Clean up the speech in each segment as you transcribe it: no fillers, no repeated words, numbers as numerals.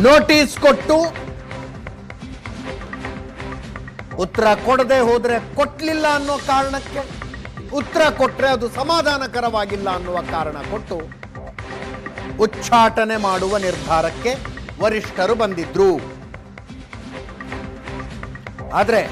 Notice ಕೊಟ್ಟು ಉತ್ತರ ಕೊಡದೆ ಹೋದ್ರೆ ಕೊಟ್ಲಿಲ್ಲ ಅನ್ನೋ ಕಾರಣಕ್ಕೆ, ಉತ್ತರ ಕೊಟ್ರೆ ಅದು ಸಮಾಧಾನಕರವಾಗಿಲ್ಲ ಅನ್ನುವ ಕಾರಣ ಕೊಟ್ಟು ಉಚ್ಚಾಟನೆ ಮಾಡುವ ನಿರ್ಧಾರಕ್ಕೆ ವರಿಷ್ಠರು ಬಂದಿದ್ರು. ಆದ್ರೆ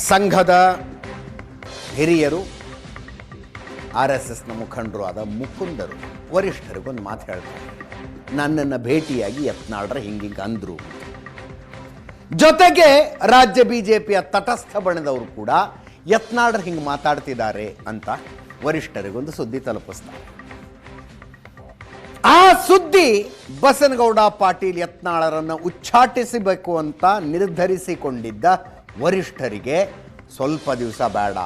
ಸಂಘದ ಹಿರಿಯರು, RSSನ ಮುಖಂಡರು ಆದ ಮುಕುಂದರು ವರಿಷ್ಠರಿಗೊಂದು ಮಾತು ಹೇಳ್ತಾರೆ, ನನ್ನನ್ನು ಭೇಟಿಯಾಗಿ ಯತ್ನಾಳ್ರ ಹಿಂಗಿಂಗೆ ಅಂದ್ರು. ಜೊತೆಗೆ ರಾಜ್ಯ ಬಿಜೆಪಿಯ ತಟಸ್ಥ ಬಣದವರು ಕೂಡ ಯತ್ನಾಳ್ರ ಹಿಂಗೆ ಮಾತಾಡ್ತಿದ್ದಾರೆ ಅಂತ ವರಿಷ್ಠರಿಗೊಂದು ಸುದ್ದಿ ತಲುಪಿಸ್ತಾರೆ. ಆ ಸುದ್ದಿ ಬಸನಗೌಡ ಪಾಟೀಲ್ ಯತ್ನಾಳರನ್ನು ಉಚ್ಚಾಟಿಸಬೇಕು ಅಂತ ನಿರ್ಧರಿಸಿಕೊಂಡಿದ್ದ ವರಿಷ್ಠರಿಗೆ ಸ್ವಲ್ಪ ದಿವಸ ಬೇಡ,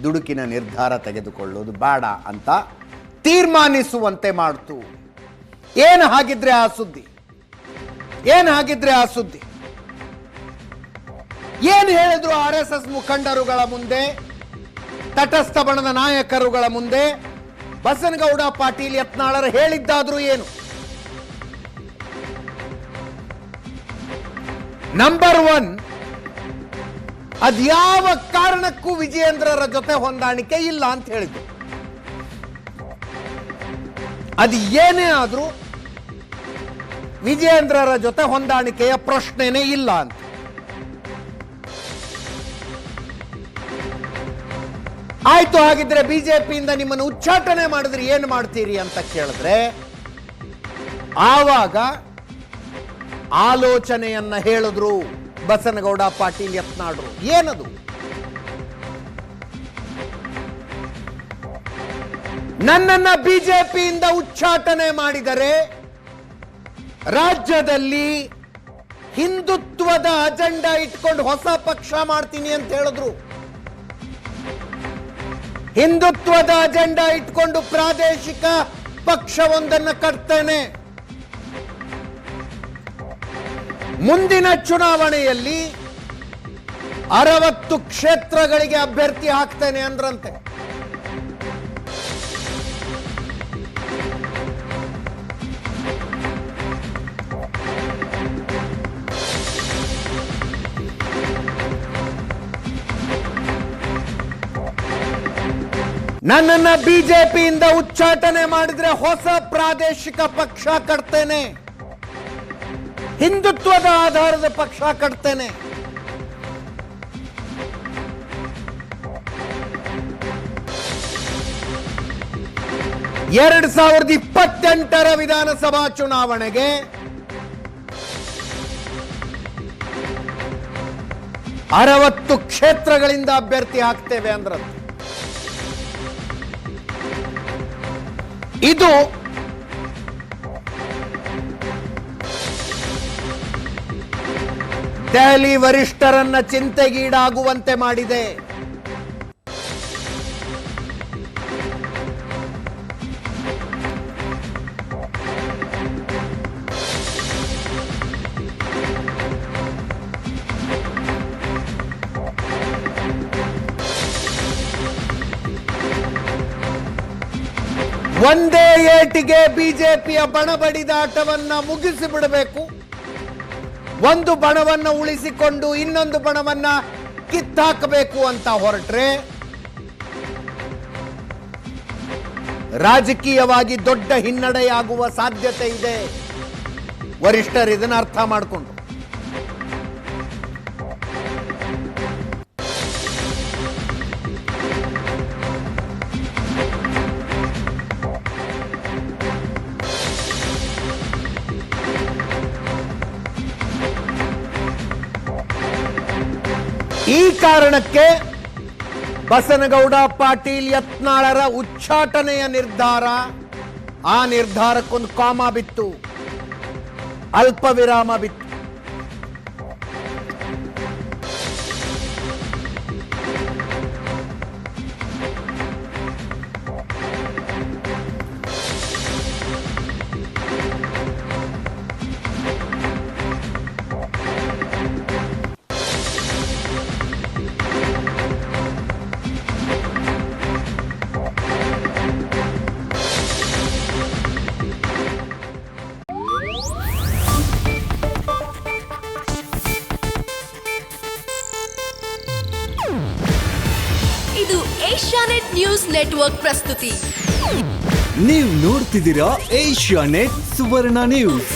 ದುಡುಕಿನ ನಿರ್ಧಾರ ತೆಗೆದುಕೊಳ್ಳೋದು ಬೇಡ ಅಂತ ತೀರ್ಮಾನಿಸುವಂತೆ ಮಾಡ್ತು. ಏನು ಹಾಗಿದ್ರೆ ಆ ಸುದ್ದಿ? ಏನು ಹೇಳಿದ್ರು RSS ಮುಖಂಡರುಗಳ ಮುಂದೆ, ತಟಸ್ಥ ಬಣದ ನಾಯಕರುಗಳ ಮುಂದೆ ಬಸನಗೌಡ ಪಾಟೀಲ್ ಯತ್ನಾಳರು ಹೇಳಿದ್ದಾದ್ರೂ ಏನು? ನಂಬರ್ 1, ಅದ್ಯಾವ ಕಾರಣಕ್ಕೂ ವಿಜಯೇಂದ್ರರ ಜೊತೆ ಹೊಂದಾಣಿಕೆ ಇಲ್ಲ ಅಂತ ಹೇಳಿದ್ರು. ಅದು ಏನೇ ಆದ್ರೂ ವಿಜಯೇಂದ್ರರ ಜೊತೆ ಹೊಂದಾಣಿಕೆಯ ಪ್ರಶ್ನೆನೇ ಇಲ್ಲ ಅಂತ. ಆಯ್ತು, ಹಾಗಿದ್ರೆ ಬಿಜೆಪಿಯಿಂದ ನಿಮ್ಮನ್ನು ಉಚ್ಚಾಟನೆ ಮಾಡಿದ್ರೆ ಏನು ಮಾಡ್ತೀರಿ ಅಂತ ಕೇಳಿದ್ರೆ, ಆವಾಗ ಆಲೋಚನೆಯನ್ನ ಹೇಳಿದ್ರು ಬಸನಗೌಡ ಪಾಟೀಲ್ ಯತ್ನಾಳ್ರು. ಏನದು? ನನ್ನನ್ನ ಬಿಜೆಪಿಯಿಂದ ಉಚ್ಚಾಟನೆ ಮಾಡಿದರೆ ರಾಜ್ಯದಲ್ಲಿ ಹಿಂದುತ್ವದ ಅಜೆಂಡಾ ಇಟ್ಕೊಂಡು ಹೊಸ ಪಕ್ಷ ಮಾಡ್ತೀನಿ ಅಂತ ಹೇಳಿದ್ರು. ಹಿಂದುತ್ವದ ಅಜೆಂಡಾ ಇಟ್ಕೊಂಡು ಪ್ರಾದೇಶಿಕ ಪಕ್ಷವೊಂದನ್ನು ಕಟ್ತೇನೆ, ಮುಂದಿನ ಚುನಾವಣೆಯಲ್ಲಿ 60 ಕ್ಷೇತ್ರಗಳಿಗೆ ಅಭ್ಯರ್ಥಿ ಹಾಕ್ತೇನೆ ಅಂದ್ರಂತೆ. ನನ್ನನ್ನ ಬಿಜೆಪಿಯಿಂದ ಉಚ್ಚಾಟನೆ ಮಾಡಿದ್ರೆ ಹೊಸ ಪ್ರಾದೇಶಿಕ ಪಕ್ಷ ಕಟ್ತೇನೆ, ಹಿಂದುತ್ವದ ಆಧಾರದ ಪಕ್ಷ ಕಟ್ತೇನೆ. ಎರಡು 2028 ವಿಧಾನಸಭಾ ಚುನಾವಣೆಗೆ 60 ಕ್ಷೇತ್ರಗಳಿಂದ ಅಭ್ಯರ್ಥಿ ಹಾಕ್ತೇವೆ ಅಂದ್ರಂತೆ. ಇದು ದೆಹಲಿ ವರಿಷ್ಠರನ್ನ ಚಿಂತೆಗೀಡಾಗುವಂತೆ ಮಾಡಿದೆ. ಒಂದೇ ಏಟಿಗೆ ಬಿಜೆಪಿಯ ಬಣಬಡಿದಾಟವನ್ನ ಮುಗಿಸಿ ಬಿಡಬೇಕು. ಒಂದು ಬಣವನ್ನ ಉಳಿಸಿಕೊಂಡು ಇನ್ನೊಂದು ಬಣವನ್ನ ಕಿತ್ತಾಕಬೇಕು ಅಂತ ಹೊರಟ್ರೆ ರಾಜಕೀಯವಾಗಿ ದೊಡ್ಡ ಹಿನ್ನಡೆಯಾಗುವ ಸಾಧ್ಯತೆ ಇದೆ. ವರಿಷ್ಠರು ಇದನ್ನ ಅರ್ಥ ಮಾಡಿಕೊಂಡು ಈ ಕಾರಣಕ್ಕೆ ಬಸನಗೌಡ ಪಾಟೀಲ್ ಯತ್ನಾಳರ ಉಚ್ಚಾಟನೆಯ ನಿರ್ಧಾರ, ಆ ನಿರ್ಧಾರಕ್ಕೊಂದು ಕಾಮ ಬಿತ್ತು, ಅಲ್ಪ ವಿರಾಮ ಬಿತ್ತು. ಏಷ್ಯಾನೆಟ್ ನ್ಯೂಸ್ ನೆಟ್ವರ್ಕ್ ಪ್ರಸ್ತುತಿ. ನೀವು ನೋಡ್ತಿದ್ದೀರಾ ಏಷ್ಯಾನೆಟ್ ಸುವರ್ಣ ನ್ಯೂಸ್.